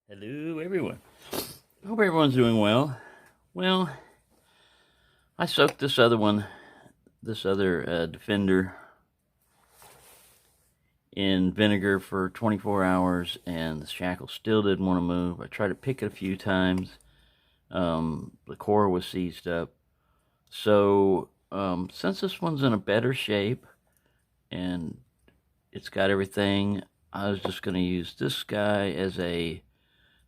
Hello, everyone. Hope everyone's doing well. Well, I soaked this other Defender, in vinegar for 24 hours, and the shackle still didn't want to move. I tried to pick it a few times. The core was seized up. So, since this one's in a better shape and it's got everything, I was just going to use this guy as a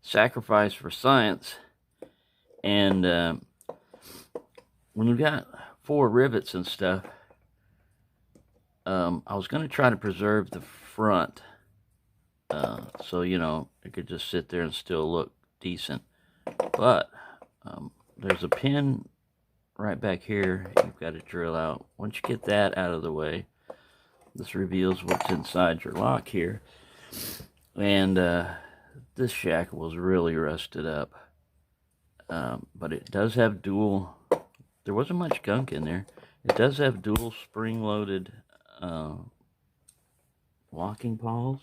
sacrifice for science. And when we've got 4 rivets and stuff, I was going to try to preserve the front, so it could just sit there and still look decent. But there's a pin right back here you've got to drill out. Once you get that out of the way, this reveals what's inside your lock here. And this shackle was really rusted up, but it does have dual. There wasn't much gunk in there. It does have dual spring-loaded locking pawls.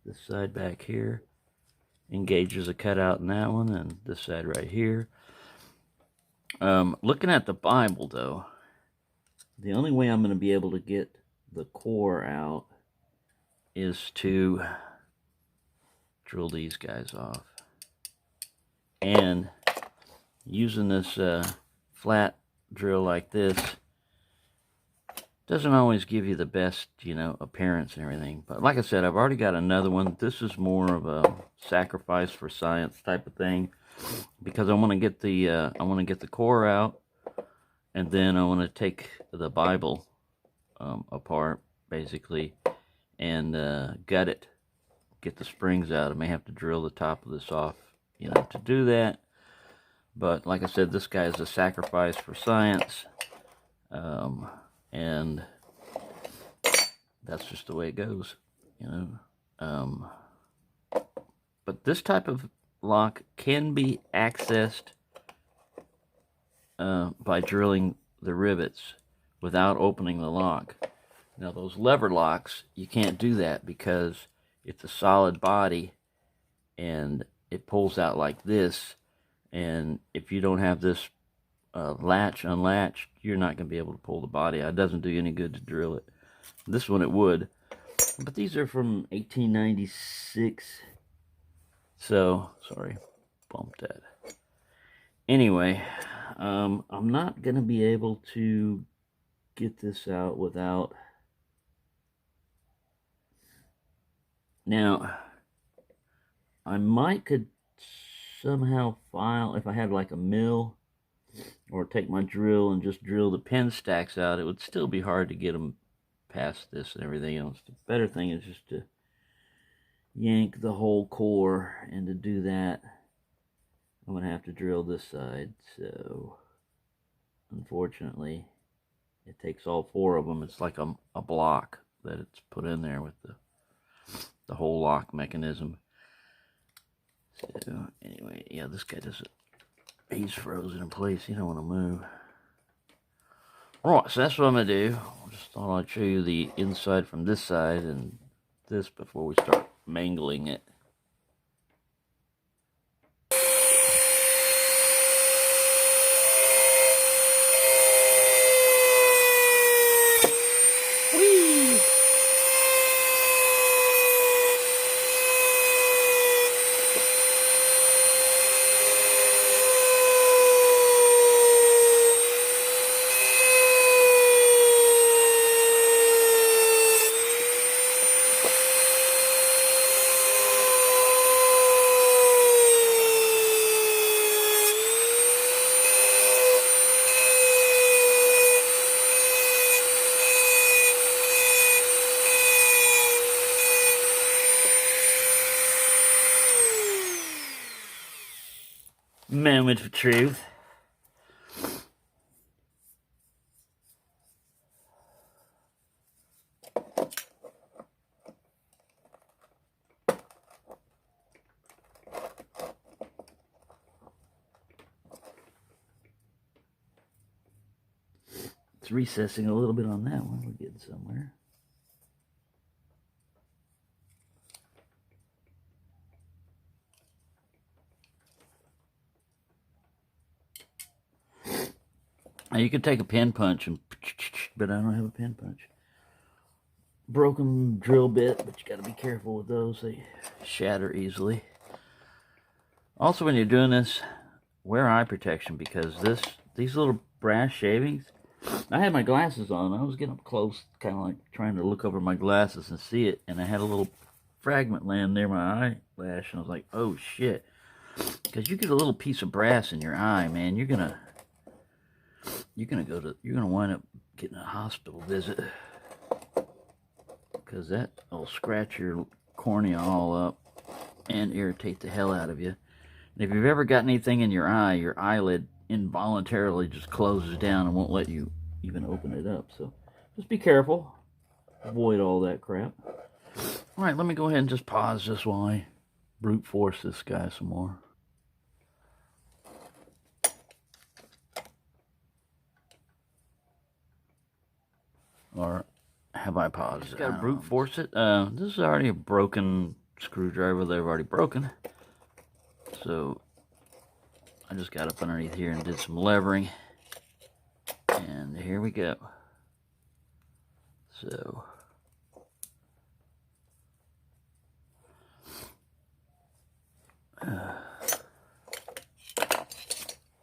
This side back here engages a cutout in that one, and this side right here. Looking at the Bible, though, the only way I'm going to be able to get the core out is to drill these guys off. And using this flat drill like this doesn't always give you the best, appearance and everything. But like I said, I've already got another one. This is more of a sacrifice for science type of thing, because I want to get the core out, and then I want to take the Bible apart, basically, and gut it, get the springs out. I may have to drill the top of this off, to do that. But like I said, this guy is a sacrifice for science. And that's just the way it goes, But this type of lock can be accessed by drilling the rivets without opening the lock. Now, those lever locks, you can't do that because it's a solid body and it pulls out like this. And if you don't have this latch unlatched, you're not going to be able to pull the body out. It doesn't do you any good to drill it. This one it would, but these are from 1896, so sorry, bumped that. Anyway, I'm not going to be able to get this out without. Now, I could somehow file, if I had like a mill, or take my drill and just drill the pin stacks out. It would still be hard to get them past this and everything else. The better thing is just to yank the whole core, and to do that, I'm going to have to drill this side. So, unfortunately, it takes all 4 of them. It's like a block that it's put in there with the whole lock mechanism. So, anyway, yeah, this guy doesn't. He's frozen in place. He don't want to move. Alright, so that's what I'm going to do. I just thought I'd show you the inside from this side and this before we start mangling it. Whee! Moment of truth. It's recessing a little bit on that one. We're getting somewhere. Now you could take a pin punch and, but I don't have a pin punch. Broken drill bit, but you got to be careful with those. They shatter easily. Also, when you're doing this, wear eye protection, because these little brass shavings. I had my glasses on. I was getting up close, kind of like trying to look over my glasses and see it, and I had a little fragment land near my eyelash, and I was like, "Oh shit!" Because you get a little piece of brass in your eye, man, you're gonna wind up getting a hospital visit, because that'll scratch your cornea all up and irritate the hell out of you. And if you've ever got anything in your eye, your eyelid involuntarily just closes down and won't let you even open it up. So just be careful. Avoid all that crap. Alright, let me go ahead and just pause this while I brute force this guy some more. Or have I paused? Just gotta brute force it. This is already a broken screwdriver they've already broken. So I just got up underneath here and did some levering. And here we go. So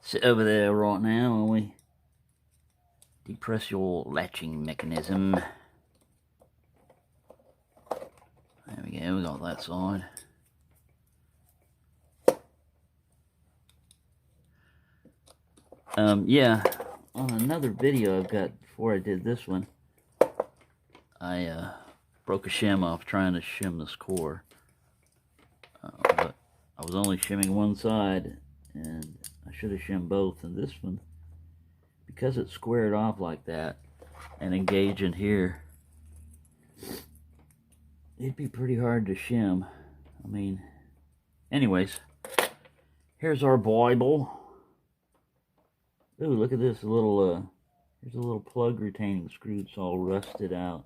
sit over there right now while we depress your latching mechanism. There we go, we got that side. Yeah, on another video I've got before I did this one, I broke a shim off trying to shim this core. But I was only shimming one side, and I should have shimmed both. And this one, because it's squared off like that and engaged in here, it'd be pretty hard to shim. I mean, anyways, here's our Bible. Ooh, look at this little, here's a little plug retaining screw. It's all rusted out.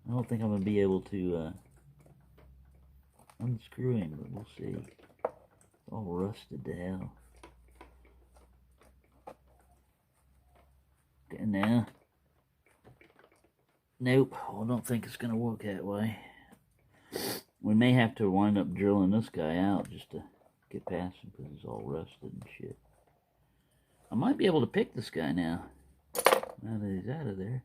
I don't think I'm going to be able to unscrew him, but we'll see. It's all rusted to hell. Okay, now. Nope, I don't think it's going to work that way. We may have to wind up drilling this guy out just to get past him, because he's all rusted and shit. I might be able to pick this guy now that he's out of there.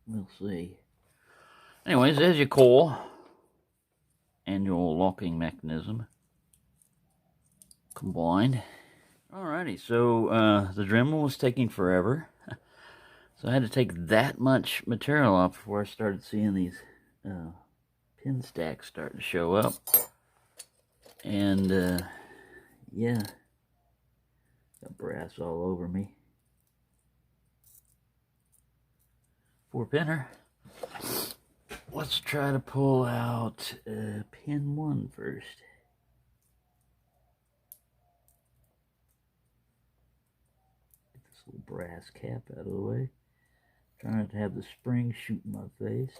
We'll see. Anyways, there's your core and your locking mechanism combined. Alrighty, so the Dremel was taking forever. So I had to take that much material off before I started seeing these pin stacks starting to show up. And yeah, got brass all over me. 4-pinner. Let's try to pull out pin 1 first. Get this little brass cap out of the way. Trying not to have the spring shoot in my face.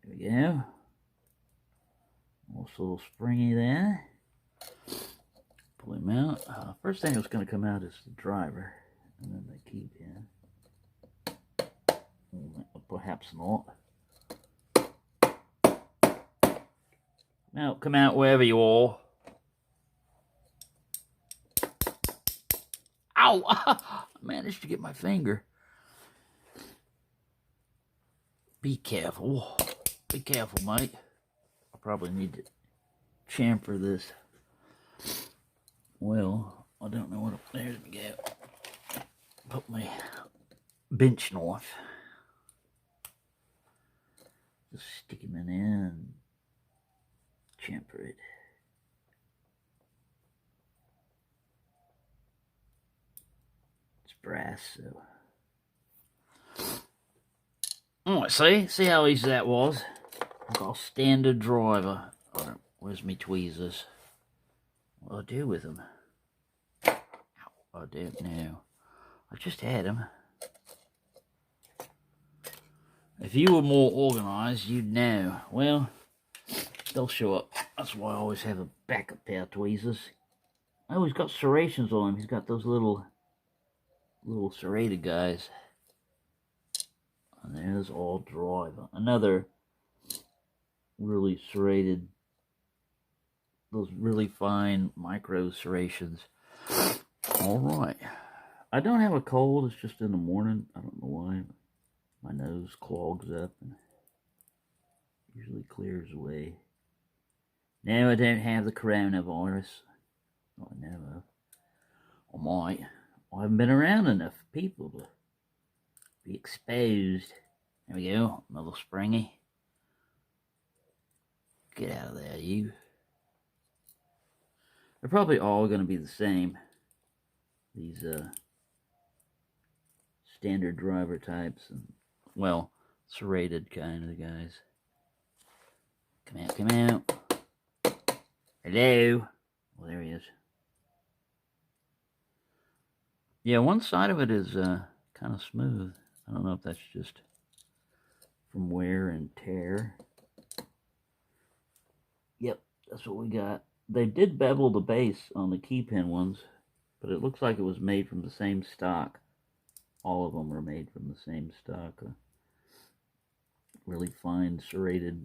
There we go. Also a little springy there. Pull him out. First thing that's going to come out is the driver, and then the key pin. Perhaps not. Now, come out wherever you are. Ow! I managed to get my finger. Be careful. Be careful, mate. I probably need to chamfer this. Well, I don't know what. There we go. Put my bench knife. Just stick him in there and chamfer it. It's brass, so. Alright, see how easy that was? I've got a standard driver. Where's me tweezers? What do I do with them? Ow, I don't know. I just had them. If you were more organized, you'd know. Well, they'll show up. That's why I always have a backup pair of tweezers. Oh, he's got serrations on him. He's got those little serrated guys. And there's all dry. Another really serrated, those really fine micro serrations. All right. I don't have a cold. It's just in the morning. I don't know why. My nose clogs up and usually clears away. No, I don't have the coronavirus. Not I know of. I might. I haven't been around enough people to be exposed. There we go. Another springy. Get out of there, you. They're probably all going to be the same. These standard driver types and, well, serrated kind of guys. Come out, come out. Hello. Well, there he is. Yeah, one side of it is kind of smooth. I don't know if that's just from wear and tear. Yep, that's what we got. They did bevel the base on the key pin ones, but it looks like it was made from the same stock. All of them are made from the same stock. Really fine serrated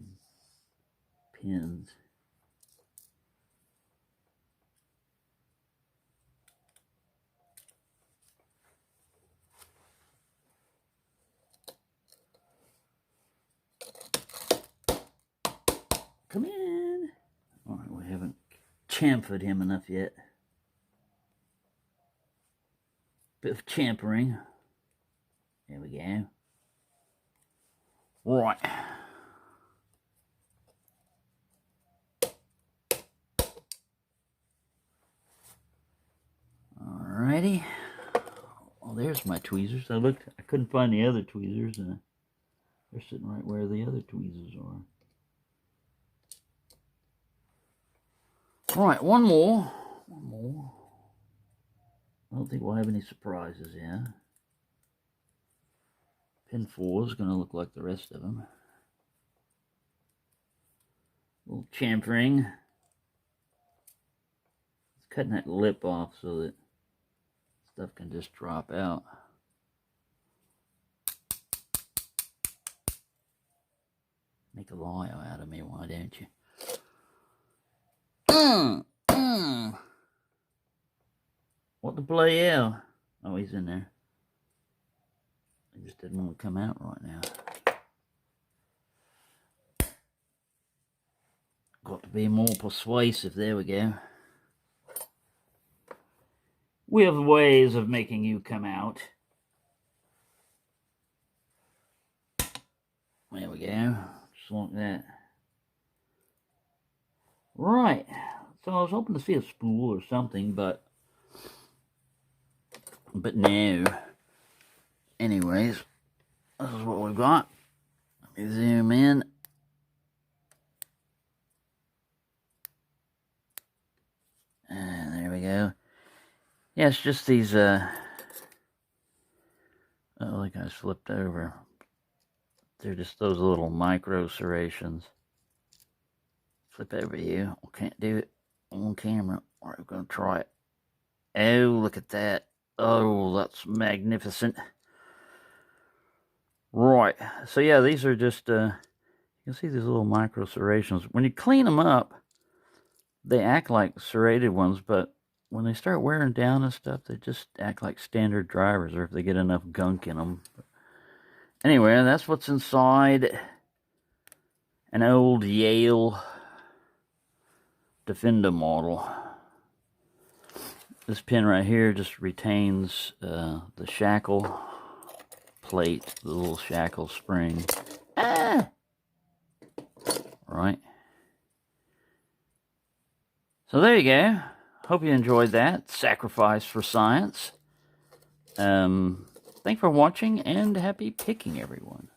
pins. Come in. All right, we haven't chamfered him enough yet. Bit of champering. There we go. Right. Alrighty. Well, there's my tweezers. I couldn't find the other tweezers. They're sitting right where the other tweezers are. Right, one more. I don't think we'll have any surprises here. Pin 4 is going to look like the rest of them. A little chamfering. It's cutting that lip off so that stuff can just drop out. Make a liar out of me, why don't you? What the bloody hell? Oh, he's in there. He just didn't want to come out right now. Got to be more persuasive. There we go. We have ways of making you come out. There we go. Just like that. Right. So I was hoping to see a spool or something, but no. Anyways, this is what we've got. Let me zoom in. And there we go. Yeah, it's just these, oh, look, I flipped over. They're just those little micro serrations. Flip over you. I can't do it on camera. All right, we're going to try it. Oh, look at that. Oh, that's magnificent. Right. So, yeah, these are just, you can see these little micro serrations. When you clean them up, they act like serrated ones, but when they start wearing down and stuff, they just act like standard drivers, or if they get enough gunk in them. Anyway, that's what's inside an old Yale Defender model. This pin right here just retains the shackle plate, the little shackle spring. Ah! Right. So there you go. Hope you enjoyed that. Sacrifice for science. Thanks for watching, and happy picking, everyone.